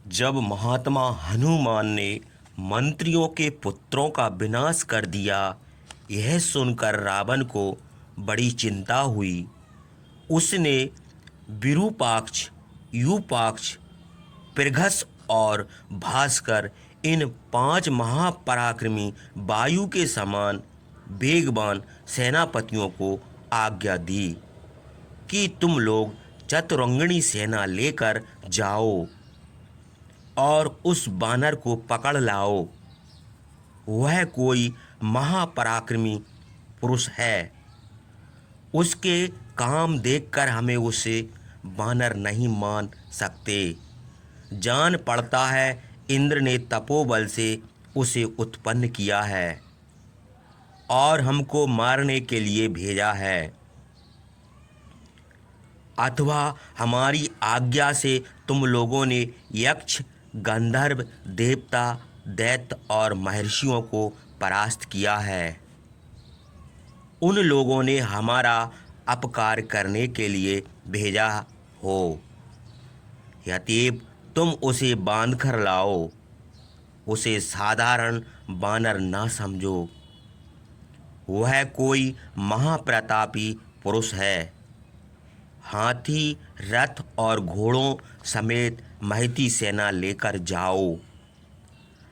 जब महात्मा हनुमान ने मंत्रियों के पुत्रों का विनाश कर दिया, यह सुनकर रावण को बड़ी चिंता हुई। उसने विरूपाक्ष, यूपाक्ष, पृगस और भास्कर, इन 5 महापराक्रमी वायु के समान वेगवान सेनापतियों को आज्ञा दी कि तुम लोग चतुरंगिणी सेना लेकर जाओ और उस बानर को पकड़ लाओ। वह कोई महापराक्रमी पुरुष है। उसके काम देखकर हमें उसे बानर नहीं मान सकते। जान पड़ता है इंद्र ने तपोबल से उसे उत्पन्न किया है और हमको मारने के लिए भेजा है, अथवा हमारी आज्ञा से तुम लोगों ने यक्ष, गंधर्व, देवता, दैत्य और महर्षियों को परास्त किया है। उन लोगों ने हमारा अपकार करने के लिए भेजा हो। यतीब, तुम उसे बांध कर लाओ। उसे साधारण बानर ना समझो। वह कोई महाप्रतापी पुरुष है। हाथी, रथ और घोड़ों समेत महती सेना लेकर जाओ।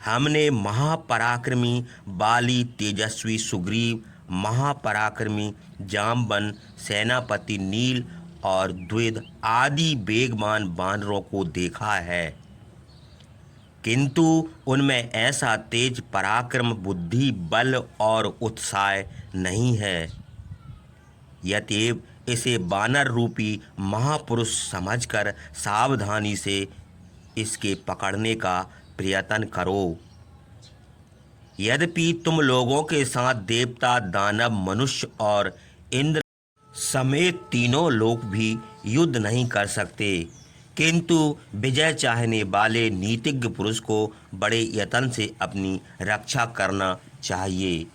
हमने महापराक्रमी बाली, तेजस्वी सुग्रीव, महापराक्रमी जाम्बन, सेनापति नील और द्विध आदि वेगवान बानरों को देखा है, किंतु उनमें ऐसा तेज पराक्रम, बुद्धि, बल और उत्साह नहीं है। यतएव इसे बानर रूपी महापुरुष समझकर सावधानी से इसके पकड़ने का प्रयत्न करो। यद्यपि तुम लोगों के साथ देवता, दानव, मनुष्य और इंद्र समेत तीनों लोग भी युद्ध नहीं कर सकते, किंतु विजय चाहने वाले नीतिज्ञ पुरुष को बड़े यत्न से अपनी रक्षा करना चाहिए,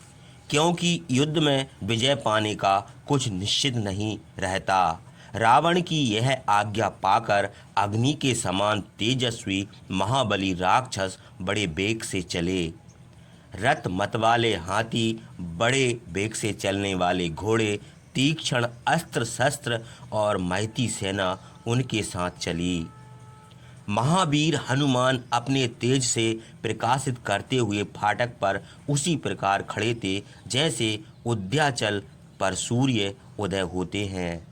क्योंकि युद्ध में विजय पाने का कुछ निश्चित नहीं रहता। रावण की यह आज्ञा पाकर अग्नि के समान तेजस्वी महाबली राक्षस बड़े वेग से चले। रथ मतवाले हाथी, बड़े वेग से चलने वाले घोड़े, तीक्ष्ण अस्त्र शस्त्र और महती सेना उनके साथ चली। महावीर हनुमान अपने तेज से प्रकाशित करते हुए फाटक पर उसी प्रकार खड़े थे जैसे उदयाचल पर सूर्य उदय होते हैं।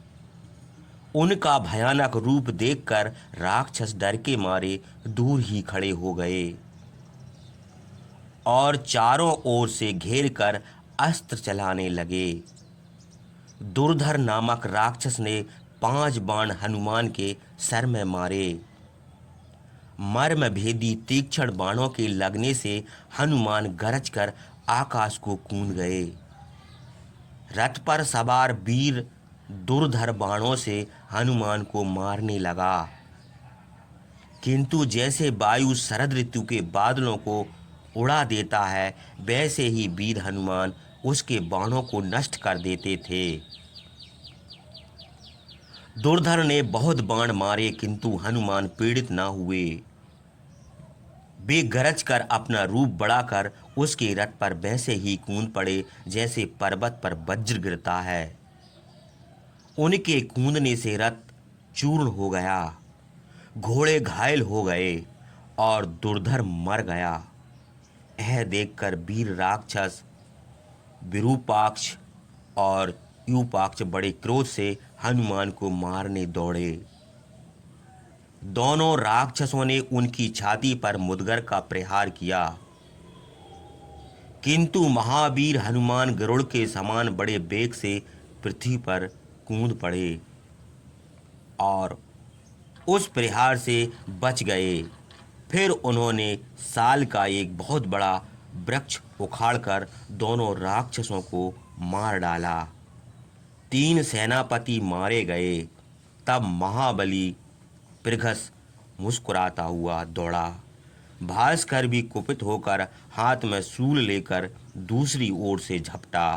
उनका भयानक रूप देखकर राक्षस डर के मारे दूर ही खड़े हो गए और चारों ओर से घेर कर अस्त्र चलाने लगे। दुर्धर नामक राक्षस ने 5 बाण हनुमान के सर में मारे। मर्म भेदी तीक्ष्ण बाणों के लगने से हनुमान गरज कर आकाश को कूद गए। रथ पर सवार वीर दुर्धर बाणों से हनुमान को मारने लगा, किंतु जैसे वायु शरद ऋतु के बादलों को उड़ा देता है, वैसे ही वीर हनुमान उसके बाणों को नष्ट कर देते थे। दुर्धर ने बहुत बाण मारे, किंतु हनुमान पीड़ित न हुए। वे गरज कर अपना रूप बढ़ाकर उसके रथ पर वैसे ही कूद पड़े जैसे पर्वत पर वज्र गिरता है। उनके कूदने से रथ चूर्ण हो गया, घोड़े घायल हो गए और दुर्धर मर गया। यह देखकर वीर राक्षस विरूपाक्ष और यूपाक्ष बड़े क्रोध से हनुमान को मारने दौड़े। दोनों राक्षसों ने उनकी छाती पर मुदगर का प्रहार किया, किंतु महावीर हनुमान गरुड़ के समान बड़े वेग से पृथ्वी पर कूद पड़े और उस प्रहार से बच गए। फिर उन्होंने साल का एक बहुत बड़ा वृक्ष उखाड़कर दोनों राक्षसों को मार डाला। 3 सेनापति मारे गए। तब महाबली पृगस मुस्कुराता हुआ दौड़ा। भास्कर भी कुपित होकर हाथ में शूल लेकर दूसरी ओर से झपटा।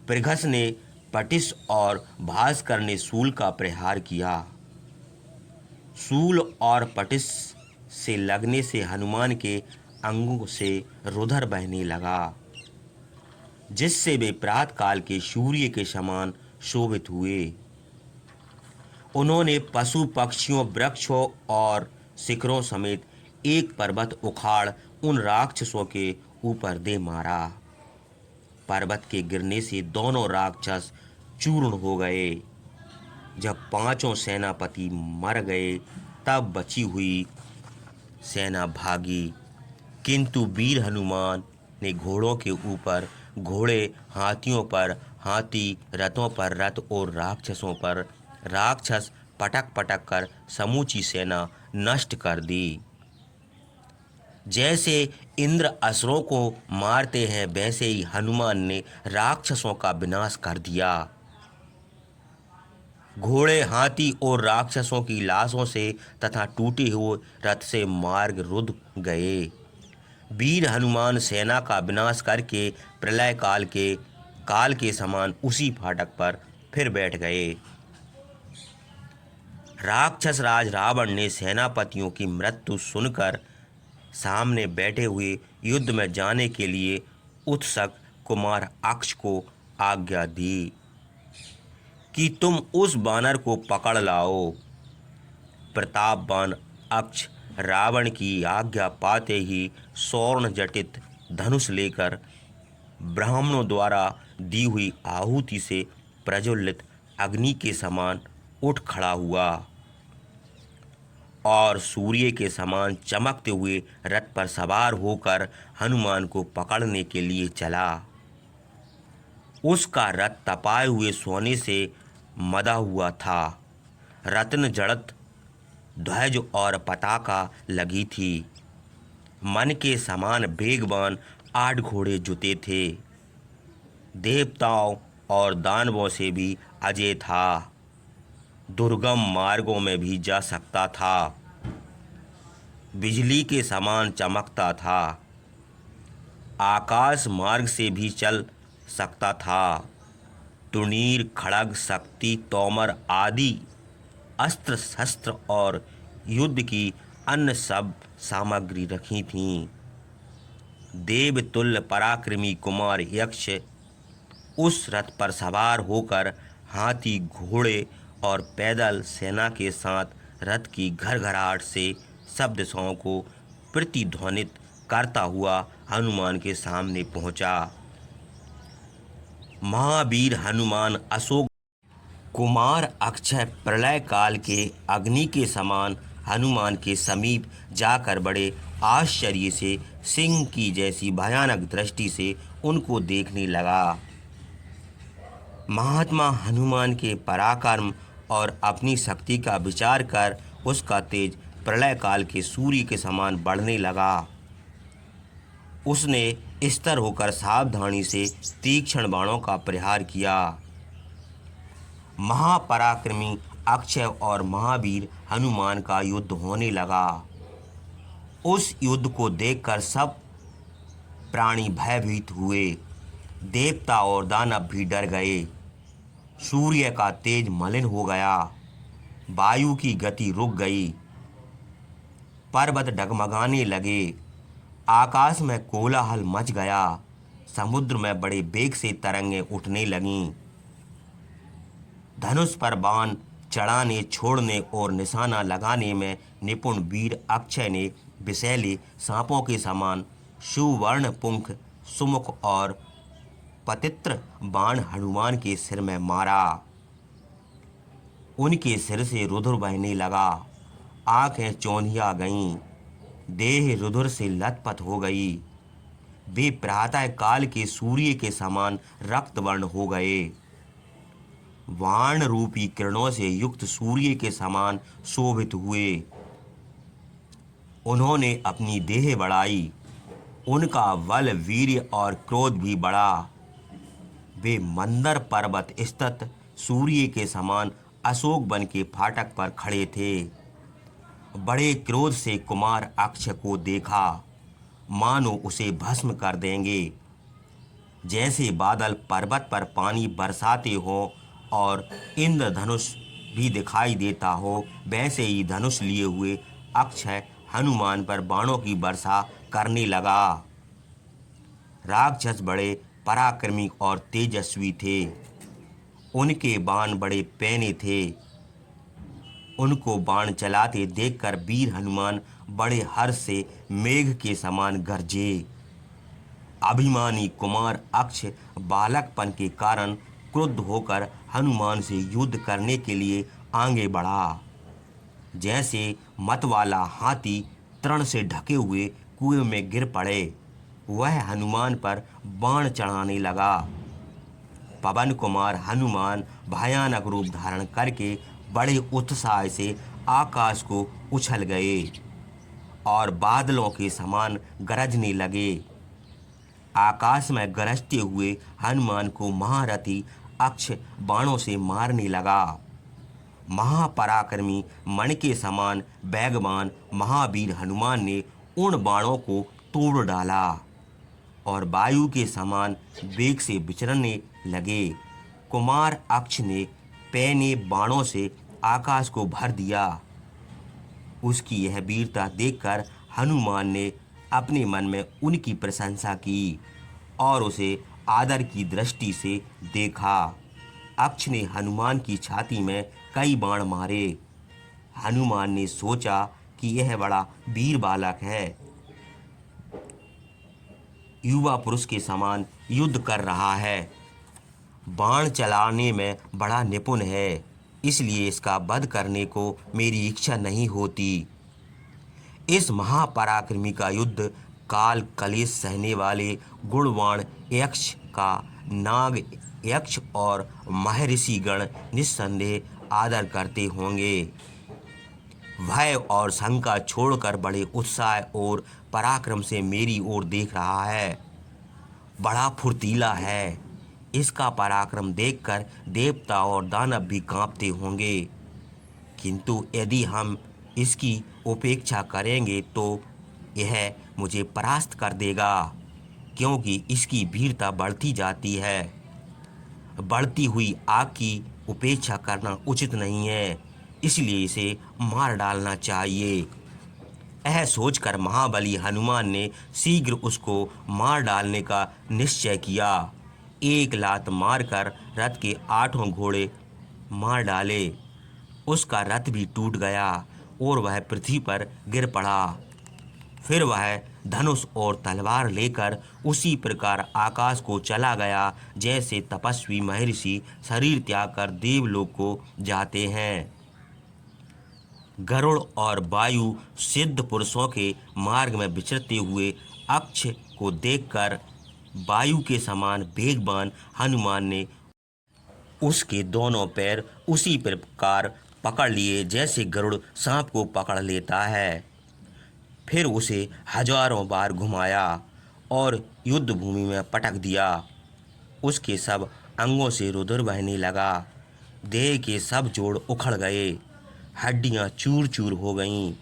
पृगस ने पटिस और भास्कर ने शूल का प्रहार किया। शूल और पटिश से लगने से हनुमान के अंगों से रुधिर बहने लगा, जिससे वे प्रातःकाल के सूर्य के समान शोभित हुए। उन्होंने पशु पक्षियों, वृक्षों और शिखरों समेत एक पर्वत उखाड़ उन राक्षसों के ऊपर दे मारा। पर्वत के गिरने से दोनों राक्षस चूर्ण हो गए। जब पांचों सेनापति मर गए तब बची हुई सेना भागी, किंतु वीर हनुमान ने घोड़ों के ऊपर घोड़े, हाथियों पर हाथी, रथों पर रथ और राक्षसों पर राक्षस पटक पटक कर समूची सेना नष्ट कर दी। जैसे इंद्र असुरों को मारते हैं, वैसे ही हनुमान ने राक्षसों का विनाश कर दिया। घोड़े, हाथी और राक्षसों की लाशों से तथा टूटे हुए रथ से मार्ग रुध गए। वीर हनुमान सेना का विनाश करके प्रलय काल के समान उसी फाटक पर फिर बैठ गए। राक्षस राज रावण ने सेनापतियों की मृत्यु सुनकर सामने बैठे हुए युद्ध में जाने के लिए उत्सुक कुमार अक्ष को आज्ञा दी कि तुम उस बानर को पकड़ लाओ। प्रतापवान अक्ष रावण की आज्ञा पाते ही स्वर्ण जटित धनुष लेकर ब्राह्मणों द्वारा दी हुई आहुति से प्रज्वलित अग्नि के समान उठ खड़ा हुआ और सूर्य के समान चमकते हुए रथ पर सवार होकर हनुमान को पकड़ने के लिए चला। उसका रथ तपाए हुए सोने से मदा हुआ था। रत्न जड़त ध्वज और पताका लगी थी। मन के समान बेगवान 8 घोड़े जुते थे। देवताओं और दानवों से भी अजय था। दुर्गम मार्गों में भी जा सकता था। बिजली के समान चमकता था। आकाश मार्ग से भी चल सकता था। तुनीर, खड़ग, शक्ति, तोमर आदि अस्त्र शस्त्र और युद्ध की अन्य सब सामग्री रखी थीं। देवतुल्य पराक्रमी कुमार यक्ष उस रथ पर सवार होकर हाथी, घोड़े और पैदल सेना के साथ रथ की घरघराहट से सब दिशाओं को प्रतिध्वनित करता हुआ हनुमान के सामने पहुंचा। महावीर हनुमान अशोक कुमार अक्षय प्रलय काल के अग्नि के समान हनुमान के समीप जाकर बड़े आश्चर्य से सिंह की जैसी भयानक दृष्टि से उनको देखने लगा। महात्मा हनुमान के पराक्रम और अपनी शक्ति का विचार कर उसका तेज प्रलय काल के सूर्य के समान बढ़ने लगा। उसने स्थिर होकर सावधानी से तीक्ष्ण बाणों का प्रहार किया। महापराक्रमी अक्षय और महावीर हनुमान का युद्ध होने लगा। उस युद्ध को देखकर सब प्राणी भयभीत हुए। देवता और दानव भी डर गए। सूर्य का तेज मलिन हो गया। वायु की गति रुक गई। पर्वत डगमगाने लगे। आकाश में कोलाहल मच गया। समुद्र में बड़े वेग से तरंगें उठने लगीं। धनुष पर बाण चढ़ाने, छोड़ने और निशाना लगाने में निपुण वीर अक्षय ने विषैले सांपों के समान सुवर्ण पुंख, सुमुख और पतित्र बाण हनुमान के सिर में मारा। उनके सिर से रुधिर बहने लगा। आंखें चौंधिया गईं। देह रुधिर से लथपथ हो गई। वे प्रातः काल के सूर्य के समान रक्तवर्ण हो गए। वाण रूपी किरणों से युक्त सूर्य के समान शोभित हुए। उन्होंने अपनी देह बढ़ाई। उनका बल, वीर्य और क्रोध भी बढ़ा। वे मंदर पर्वत स्थित सूर्य के समान अशोक वन के फाटक पर खड़े थे। बड़े क्रोध से कुमार अक्षय को देखा, मानो उसे भस्म कर देंगे। जैसे बादल पर्वत पर पानी बरसाते हों और इंद्रधनुष भी दिखाई देता हो, वैसे ही धनुष लिए हुए अक्षय हनुमान पर बाणों की वर्षा करने लगा। राक्षस बड़े पराक्रमी और तेजस्वी थे। उनके बाण बड़े पैने थे। उनको बाण चलाते देखकर वीर हनुमान बड़े हर्ष से मेघ के समान गरजे। अभिमानी कुमार अक्ष बालकपन के कारण क्रुद्ध होकर हनुमान से युद्ध करने के लिए आगे बढ़ा। जैसे मतवाला हाथी तृण से ढके हुए कुएं में गिर पड़े, वह हनुमान पर बाण चढ़ाने लगा। पवन कुमार हनुमान भयानक रूप धारण करके बड़े उत्साह से आकाश को उछल गए और बादलों के समान गरजने लगे। आकाश में गरजते हुए हनुमान को महारथी अक्ष बाणों से मारने लगा। महापराक्रमी मणि के समान वेगवान महावीर हनुमान ने उन बाणों को तोड़ डाला और वायु के समान वेग से विचरने लगे। कुमार अक्ष ने पैने बाणों से आकाश को भर दिया। उसकी यह वीरता देखकर हनुमान ने अपने मन में उनकी प्रशंसा की और उसे आदर की दृष्टि से देखा। अक्ष ने हनुमान की छाती में कई बाण मारे। हनुमान ने सोचा कि यह बड़ा वीर बालक है, युवा पुरुष के समान युद्ध कर रहा है, बाण चलाने में बड़ा निपुण है, इसलिए इसका वध करने को मेरी इच्छा नहीं होती। इस महापराक्रमी का युद्ध काल कलेश सहने वाले गुणवान यक्ष का नाग यक्ष और महर्षि गण निस्संदेह आदर करते होंगे। भय और शंका छोड़कर बड़े उत्साह और पराक्रम से मेरी ओर देख रहा है। बड़ा फुर्तीला है। इसका पराक्रम देखकर देवता और दानव भी कांपते होंगे। किंतु यदि हम इसकी उपेक्षा करेंगे तो यह मुझे परास्त कर देगा, क्योंकि इसकी वीरता बढ़ती जाती है। बढ़ती हुई आग की उपेक्षा करना उचित नहीं है, इसलिए इसे मार डालना चाहिए। यह सोचकर महाबली हनुमान ने शीघ्र उसको मार डालने का निश्चय किया। एक लात मारकर रथ के 8 घोड़े मार डाले। उसका रथ भी टूट गया और वह पृथ्वी पर गिर पड़ा। फिर वह धनुष और तलवार लेकर उसी प्रकार आकाश को चला गया जैसे तपस्वी महर्षि शरीर त्याग कर देवलोक को जाते हैं। गरुड़ और वायु सिद्ध पुरुषों के मार्ग में विचरते हुए अक्ष को देखकर वायु के समान वेगवान हनुमान ने उसके दोनों पैर उसी प्रकार पकड़ लिए जैसे गरुड़ सांप को पकड़ लेता है। फिर उसे हजारों बार घुमाया और युद्ध भूमि में पटक दिया। उसके सब अंगों से रुधिर बहने लगा। देह के सब जोड़ उखड़ गए, हड्डियां चूर चूर हो गईं,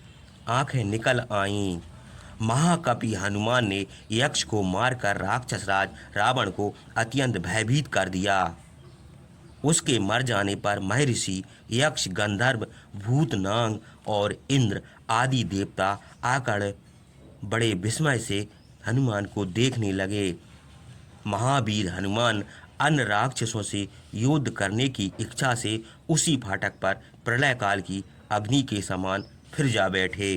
आंखें निकल आईं। महाकपि हनुमान ने यक्ष को मारकर राक्षस राज रावण को अत्यंत भयभीत कर दिया। उसके मर जाने पर महर्षि यक्ष गंधर्व भूत नाग और इंद्र आदि देवता आकर बड़े विस्मय से हनुमान को देखने लगे। महावीर हनुमान अन्य राक्षसों से युद्ध करने की इच्छा से उसी फाटक पर प्रलय काल की अग्नि के समान फिर जा बैठे।